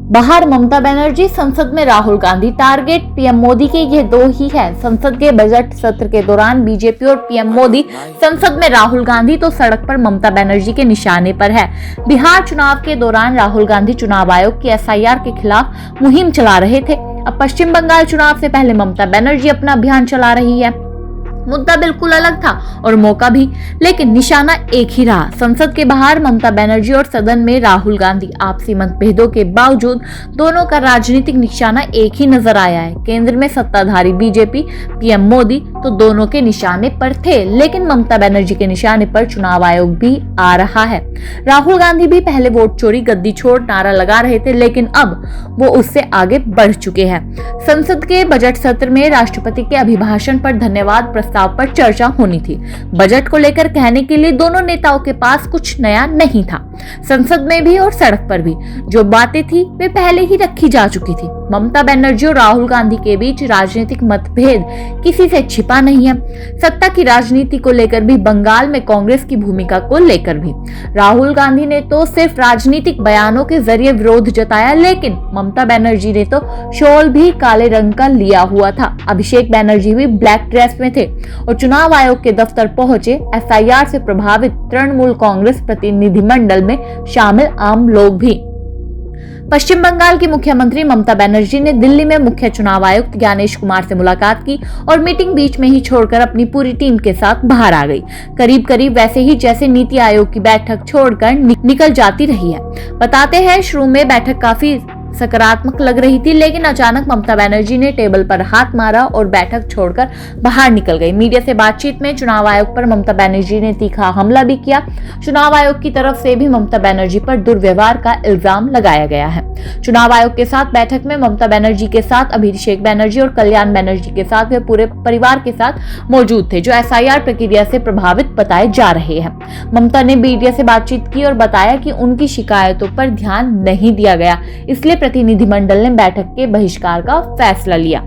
बाहर ममता बनर्जी, संसद में राहुल गांधी। टारगेट पीएम मोदी के ये दो ही है। संसद के बजट सत्र के दौरान बीजेपी और पीएम मोदी, संसद में राहुल गांधी तो सड़क पर ममता बनर्जी के निशाने पर है। बिहार चुनाव के दौरान राहुल गांधी चुनाव आयोग की एसआईआर के खिलाफ मुहिम चला रहे थे। अब पश्चिम बंगाल चुनाव से पहले ममता बनर्जी अपना अभियान चला रही है। मुद्दा बिल्कुल अलग था और मौका भी, लेकिन निशाना एक ही रहा। संसद के बाहर ममता बनर्जी और सदन में राहुल गांधी। आपसी मतभेदों के बावजूद दोनों का राजनीतिक निशाना एक ही नजर आया है। केंद्र में सत्ताधारी बीजेपी, पीएम मोदी तो दोनों के निशाने पर थे, लेकिन ममता बनर्जी के निशाने पर चुनाव आयोग भी आ रहा है। राहुल गांधी भी पहले वोट चोरी, गद्दी छोड़ नारा लगा रहे थे, लेकिन अब वो उससे आगे बढ़ चुके हैं। संसद के बजट सत्र में राष्ट्रपति के अभिभाषण पर धन्यवाद प्रस्ताव पर चर्चा होनी थी। बजट को लेकर कहने के लिए दोनों नेताओं के पास कुछ नया नहीं था। संसद में भी और सड़क पर भी जो बातें थी वे पहले ही रखी जा चुकी थी। ममता बनर्जी और राहुल गांधी के बीच राजनीतिक मतभेद किसी से छिपा नहीं है। सत्ता की राजनीति को लेकर भी, बंगाल में कांग्रेस की भूमिका को लेकर भी। राहुल गांधी ने तो सिर्फ राजनीतिक बयानों के जरिए विरोध जताया, लेकिन ममता बनर्जी ने तो शॉल भी काले रंग का लिया हुआ था। अभिषेक बनर्जी भी ब्लैक ड्रेस में थे और चुनाव आयोग के दफ्तर पहुंचे। एसआईआर से प्रभावित तृणमूल कांग्रेस प्रतिनिधिमंडल में शामिल आम लोग भी। पश्चिम बंगाल की मुख्यमंत्री ममता बनर्जी ने दिल्ली में मुख्य चुनाव आयुक्त ज्ञानेश कुमार से मुलाकात की और मीटिंग बीच में ही छोड़कर अपनी पूरी टीम के साथ बाहर आ गई। करीब करीब वैसे ही जैसे नीति आयोग की बैठक छोड़कर निकल जाती रही है। बताते हैं, शुरू में बैठक काफी सकारात्मक लग रही थी, लेकिन अचानक ममता बनर्जी ने टेबल पर हाथ मारा और बैठक छोड़कर बाहर निकल गई। मीडिया से बातचीत में चुनाव आयोग पर ममता बनर्जी ने तीखा हमला भी किया। चुनाव आयोग की तरफ से भी ममता बनर्जी पर दुर्व्यवहार का इल्जाम लगाया गया है। चुनाव आयोग के साथ बैठक में ममता बनर्जी के साथ अभिषेक बनर्जी और कल्याण बनर्जी के साथ वे पूरे परिवार के साथ मौजूद थे, जो एसआईआर प्रक्रिया से प्रभावित बताए जा रहे हैं। ममता ने मीडिया से बातचीत की और बताया कि उनकी शिकायतों पर ध्यान नहीं दिया गया, इसलिए प्रतिनिधिमंडल ने बैठक के बहिष्कार का फैसला लिया।